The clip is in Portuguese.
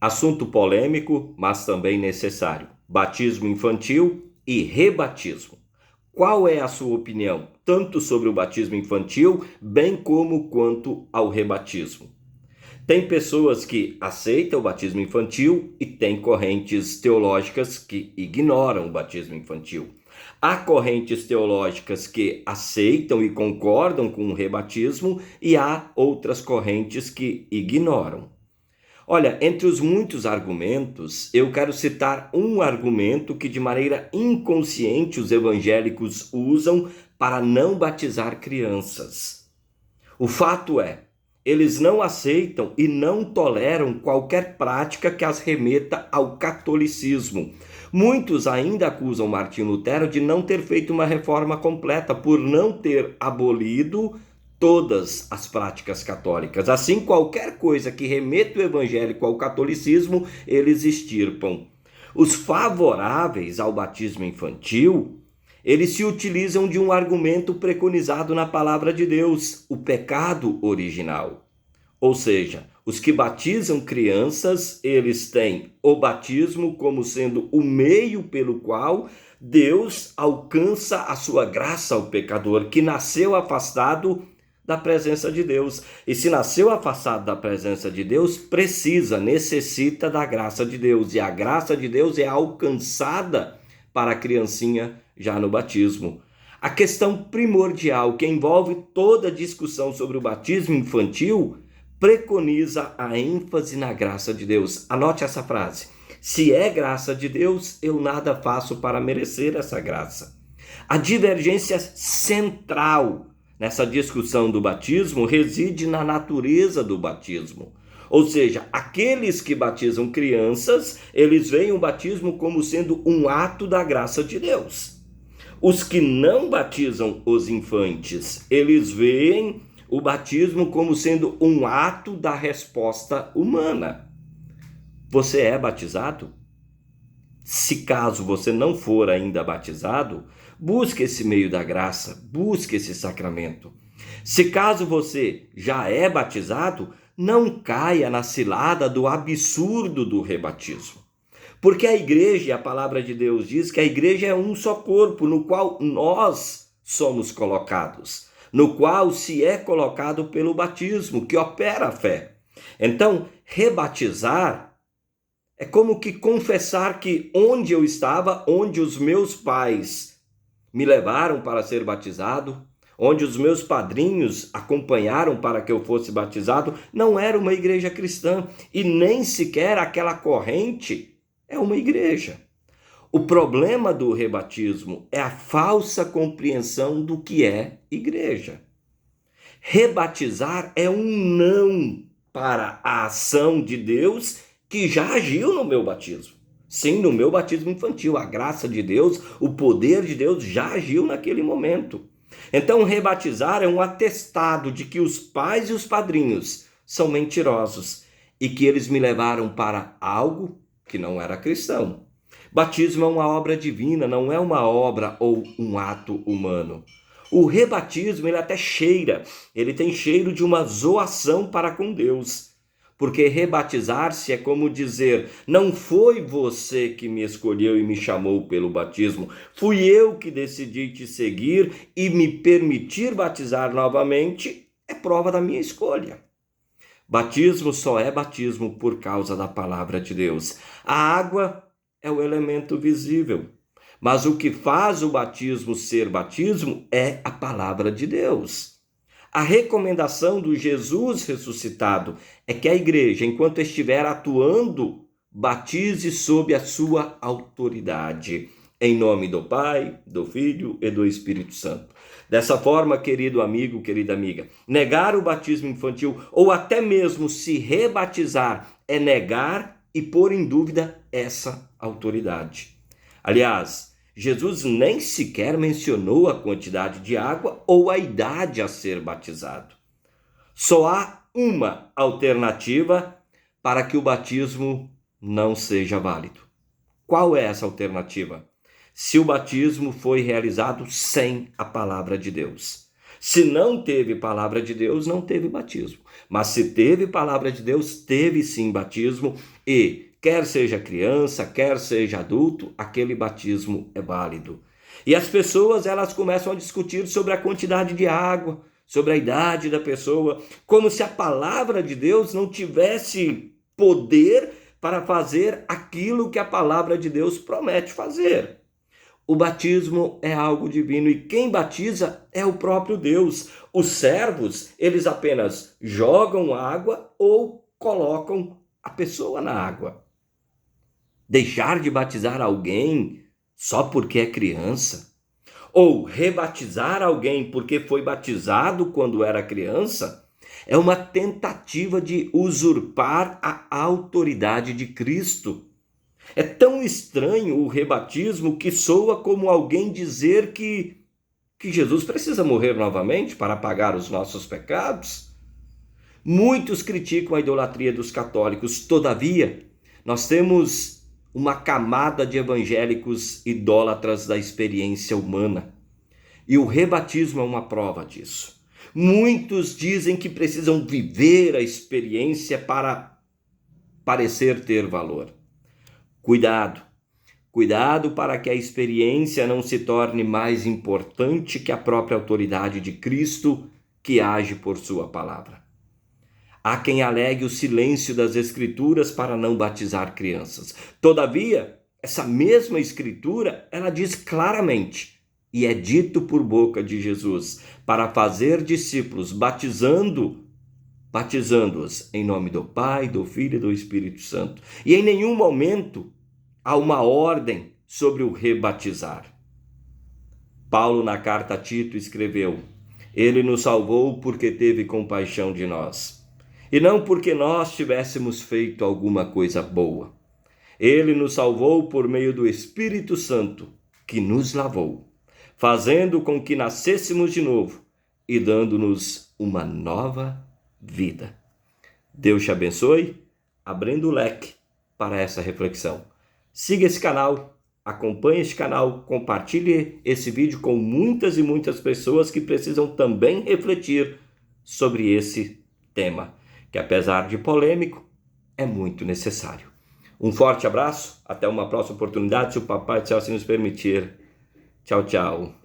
Assunto polêmico, mas também necessário. Batismo infantil e rebatismo. Qual é a sua opinião, tanto sobre o batismo infantil, bem como quanto ao rebatismo? Tem pessoas que aceitam o batismo infantil e tem correntes teológicas que ignoram o batismo infantil. Há correntes teológicas que aceitam e concordam com o rebatismo e há outras correntes que ignoram. Olha, entre os muitos argumentos, eu quero citar um argumento que de maneira inconsciente os evangélicos usam para não batizar crianças. O fato é, eles não aceitam e não toleram qualquer prática que as remeta ao catolicismo. Muitos ainda acusam Martinho Lutero de não ter feito uma reforma completa, por não ter abolido todas as práticas católicas. Assim, qualquer coisa que remeta o evangélico ao catolicismo, eles extirpam. Os favoráveis ao batismo infantil, eles se utilizam de um argumento preconizado na palavra de Deus, o pecado original. Ou seja, os que batizam crianças, eles têm o batismo como sendo o meio pelo qual Deus alcança a sua graça ao pecador, que nasceu afastado da presença de Deus. E se nasceu afastado da presença de Deus, necessita da graça de Deus. E a graça de Deus é alcançada para a criancinha já no batismo. A questão primordial que envolve toda a discussão sobre o batismo infantil preconiza a ênfase na graça de Deus. Anote essa frase. Se é graça de Deus, eu nada faço para merecer essa graça. A divergência central nessa discussão do batismo reside na natureza do batismo. Ou seja, aqueles que batizam crianças, eles veem o batismo como sendo um ato da graça de Deus. Os que não batizam os infantes, eles veem o batismo como sendo um ato da resposta humana. Você é batizado? Se caso você não for ainda batizado, busque esse meio da graça, busque esse sacramento. Se caso você já é batizado, não caia na cilada do absurdo do rebatismo. Porque a igreja, e a palavra de Deus diz que a igreja é um só corpo, no qual nós somos colocados, no qual se é colocado pelo batismo, que opera a fé. Então, rebatizar é como que confessar que onde eu estava, onde os meus pais me levaram para ser batizado, onde os meus padrinhos acompanharam para que eu fosse batizado, não era uma igreja cristã e nem sequer aquela corrente é uma igreja. O problema do rebatismo é a falsa compreensão do que é igreja. Rebatizar é um não para a ação de Deus que já agiu no meu batismo. Sim, no meu batismo infantil, a graça de Deus, o poder de Deus já agiu naquele momento. Então, rebatizar é um atestado de que os pais e os padrinhos são mentirosos e que eles me levaram para algo que não era cristão. Batismo é uma obra divina, não é uma obra ou um ato humano. O rebatismo, ele até cheira, ele tem cheiro de uma zoação para com Deus. Porque rebatizar-se é como dizer, não foi você que me escolheu e me chamou pelo batismo, fui eu que decidi te seguir e me permitir batizar novamente, é prova da minha escolha. Batismo só é batismo por causa da palavra de Deus. A água é o elemento visível, mas o que faz o batismo ser batismo é a palavra de Deus. A recomendação do Jesus ressuscitado é que a igreja, enquanto estiver atuando, batize sob a sua autoridade. Em nome do Pai, do Filho e do Espírito Santo. Dessa forma, querido amigo, querida amiga, negar o batismo infantil ou até mesmo se rebatizar é negar e pôr em dúvida essa autoridade. Aliás, Jesus nem sequer mencionou a quantidade de água ou a idade a ser batizado. Só há uma alternativa para que o batismo não seja válido. Qual é essa alternativa? Se o batismo foi realizado sem a palavra de Deus. Se não teve palavra de Deus, não teve batismo. Mas se teve palavra de Deus, teve sim batismo, e quer seja criança, quer seja adulto, aquele batismo é válido. E as pessoas, elas começam a discutir sobre a quantidade de água, sobre a idade da pessoa, como se a palavra de Deus não tivesse poder para fazer aquilo que a palavra de Deus promete fazer. O batismo é algo divino e quem batiza é o próprio Deus. Os servos, eles apenas jogam água ou colocam a pessoa na água. Deixar de batizar alguém só porque é criança, ou rebatizar alguém porque foi batizado quando era criança, é uma tentativa de usurpar a autoridade de Cristo. É tão estranho o rebatismo que soa como alguém dizer que Jesus precisa morrer novamente para pagar os nossos pecados. Muitos criticam a idolatria dos católicos, todavia, nós temos uma camada de evangélicos idólatras da experiência humana. E o rebatismo é uma prova disso. Muitos dizem que precisam viver a experiência para parecer ter valor. Cuidado para que a experiência não se torne mais importante que a própria autoridade de Cristo que age por sua palavra. Há quem alegue o silêncio das Escrituras para não batizar crianças. Todavia, essa mesma Escritura, ela diz claramente, e é dito por boca de Jesus, para fazer discípulos, batizando-os em nome do Pai, do Filho e do Espírito Santo. E em nenhum momento há uma ordem sobre o rebatizar. Paulo, na carta a Tito, escreveu: Ele nos salvou porque teve compaixão de nós, e não porque nós tivéssemos feito alguma coisa boa. Ele nos salvou por meio do Espírito Santo, que nos lavou, fazendo com que nascêssemos de novo e dando-nos uma nova vida. Deus te abençoe, abrindo o leque para essa reflexão. Siga esse canal, acompanhe esse canal, compartilhe esse vídeo com muitas e muitas pessoas que precisam também refletir sobre esse tema, que apesar de polêmico, é muito necessário. Um forte abraço, até uma próxima oportunidade, se o Papai do Céu assim nos permitir. Tchau, tchau.